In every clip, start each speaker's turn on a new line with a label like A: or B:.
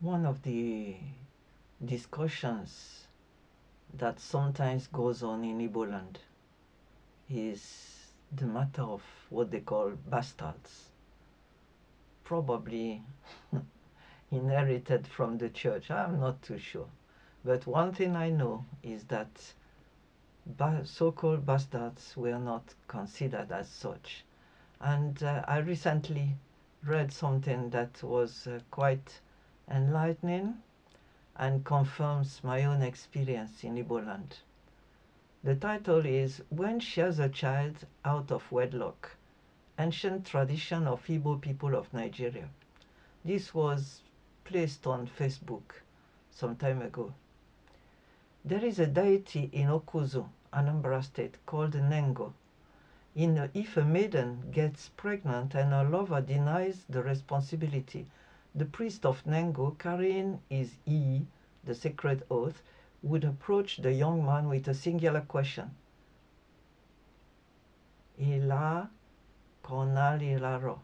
A: One of the discussions that sometimes goes on in Igboland is the matter of what they call bastards, probably inherited from the church. I'm not too sure. But one thing I know is that so-called bastards were not considered as such. And I recently read something that was quite enlightening and confirms my own experience in Igboland. The title is When Shares a Child Out of Wedlock, Ancient Tradition of Igbo People of Nigeria. This was placed on Facebook some time ago. There is a deity in Okuzu, Anambra State, called Nengo. If a maiden gets pregnant and her lover denies the responsibility, the priest of Nengo, carrying his the sacred oath, would approach the young man with a singular question. Ila konalilaro.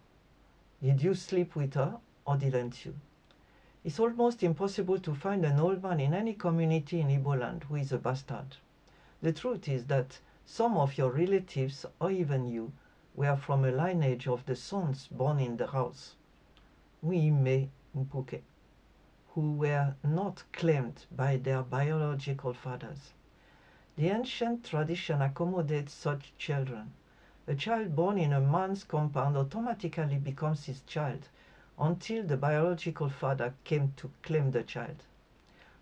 A: Did you sleep with her or didn't you? It's almost impossible to find an old man in any community in Igboland who is a bastard. The truth is that some of your relatives, or even you, were from a lineage of the sons born in the house, Wime Mpuke, who were not claimed by their biological fathers. The ancient tradition accommodates such children. A child born in a man's compound automatically becomes his child until the biological father came to claim the child.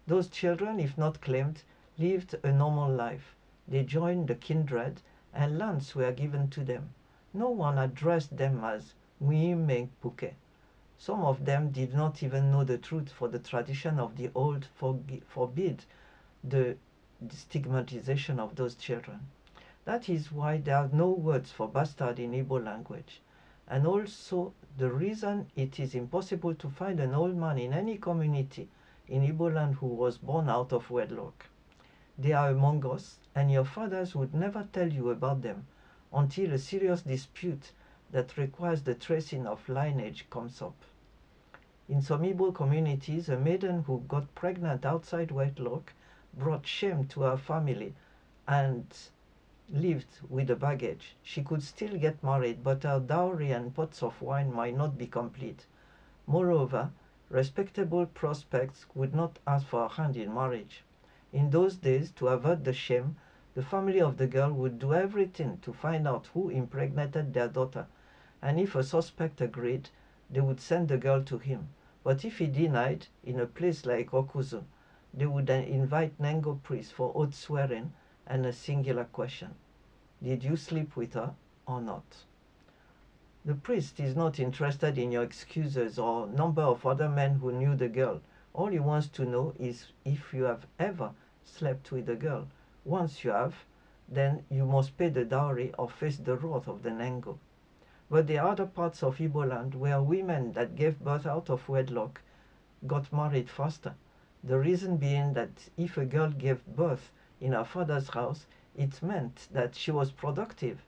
A: Those children, if not claimed, lived a normal life. They joined the kindred and lands were given to them. No one addressed them as Puke. Some of them did not even know the truth, for the tradition of the old forbid the stigmatization of those children. That is why there are no words for bastard in Igbo language. And also the reason it is impossible to find an old man in any community in Igboland who was born out of wedlock. They are among us, and your fathers would never tell you about them until a serious dispute that requires the tracing of lineage comes up. In some Igbo communities, a maiden who got pregnant outside wedlock brought shame to her family and lived with the baggage. She could still get married, but her dowry and pots of wine might not be complete. Moreover, respectable prospects would not ask for her hand in marriage. In those days, to avert the shame, the family of the girl would do everything to find out who impregnated their daughter, and if a suspect agreed, they would send the girl to him. But if he denied, in a place like Okuzu, they would then invite Nengo priest for oath swearing and a singular question. Did you sleep with her or not? The priest is not interested in your excuses or number of other men who knew the girl. All he wants to know is if you have ever slept with the girl. Once you have, then you must pay the dowry or face the wrath of the Nengo. But there are other parts of Igboland where women that gave birth out of wedlock got married faster. The reason being that if a girl gave birth in her father's house, it meant that she was productive.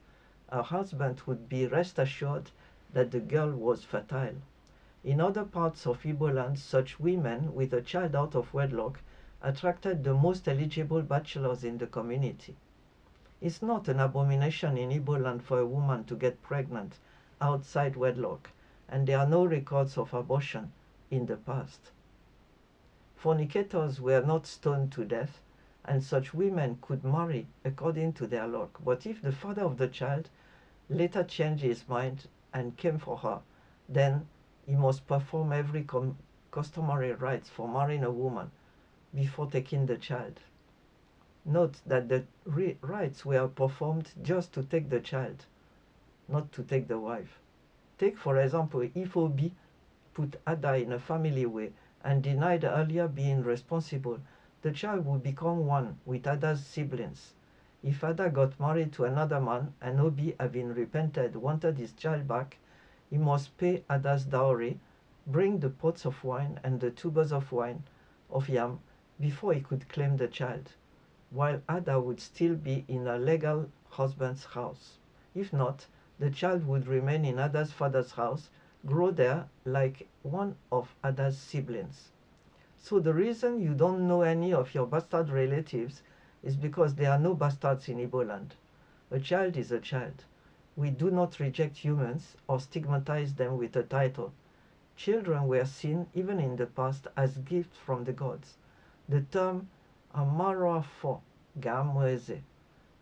A: Her husband would be rest assured that the girl was fertile. In other parts of Igboland, such women with a child out of wedlock attracted the most eligible bachelors in the community. It's not an abomination in Igboland for a woman to get pregnant outside wedlock, and there are no records of abortion in the past. Fornicators were not stoned to death, and such women could marry according to their luck. But if the father of the child later changed his mind and came for her, then he must perform every customary rites for marrying a woman before taking the child. Note that the rites were performed just to take the child, not to take the wife. Take for example, if Obi put Ada in a family way and denied earlier being responsible, the child would become one with Ada's siblings. If Ada got married to another man and Obi, having repented, wanted his child back, he must pay Ada's dowry, bring the pots of wine and the tubers of wine of yam before he could claim the child, while Ada would still be in her legal husband's house. If not, the child would remain in Ada's father's house, grow there like one of Ada's siblings. So the reason you don't know any of your bastard relatives is because there are no bastards in Igboland. A child is a child. We do not reject humans or stigmatize them with a title. Children were seen, even in the past, as gifts from the gods. The term Amarafo Gamweze,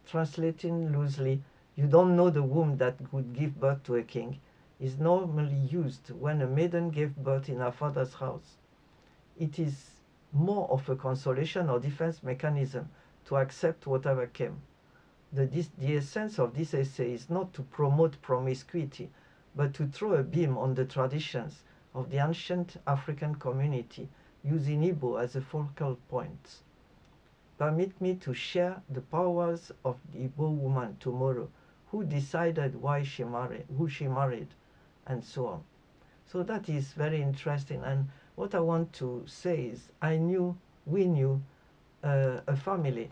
A: translating loosely, you don't know the womb that would give birth to a king, is normally used when a maiden gave birth in her father's house. It is more of a consolation or defense mechanism to accept whatever came. The essence of this essay is not to promote promiscuity, but to throw a beam on the traditions of the ancient African community, using Igbo as a focal point. Permit me to share the powers of the Igbo woman tomorrow, who decided why she married, who she married, and so on. So that is very interesting. And what I want to say is, we knew a family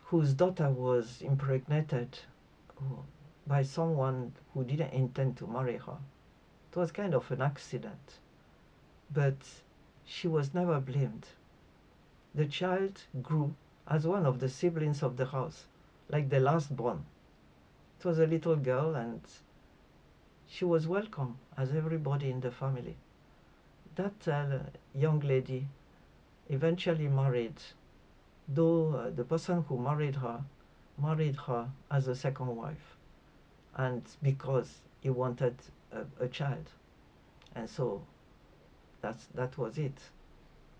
A: whose daughter was impregnated by someone who didn't intend to marry her. It was kind of an accident, but she was never blamed. The child grew as one of the siblings of the house, like the last born. It was a little girl, and she was welcome as everybody in the family. That young lady eventually married, though the person who married her as a second wife, and because he wanted a child, and so that was it.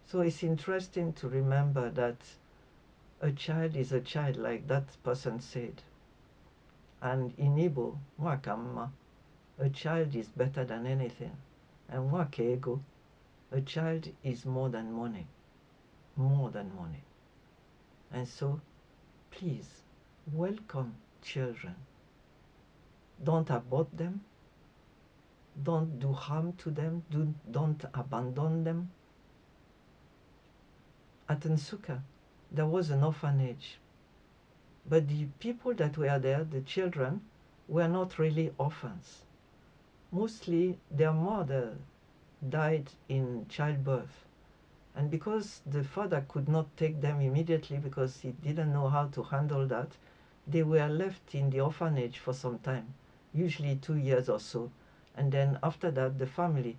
A: So it's interesting to remember that a child is a child, like that person said. And in Igbo, wakamma, a child is better than anything. And wakego, a child is more than money. More than money. And so, please, welcome children. Don't abort them. Don't do harm to them. Don't abandon them. At Nsukka, there was an orphanage. But the people that were there, the children, were not really orphans. Mostly their mother died in childbirth. And because the father could not take them immediately because he didn't know how to handle that, they were left in the orphanage for some time, usually 2 years or so. And then after that, the family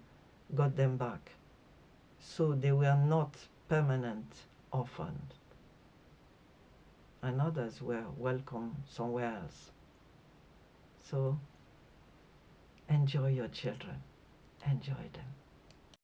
A: got them back. So they were not permanent orphaned. And others were welcome somewhere else. So enjoy your children. Enjoy them.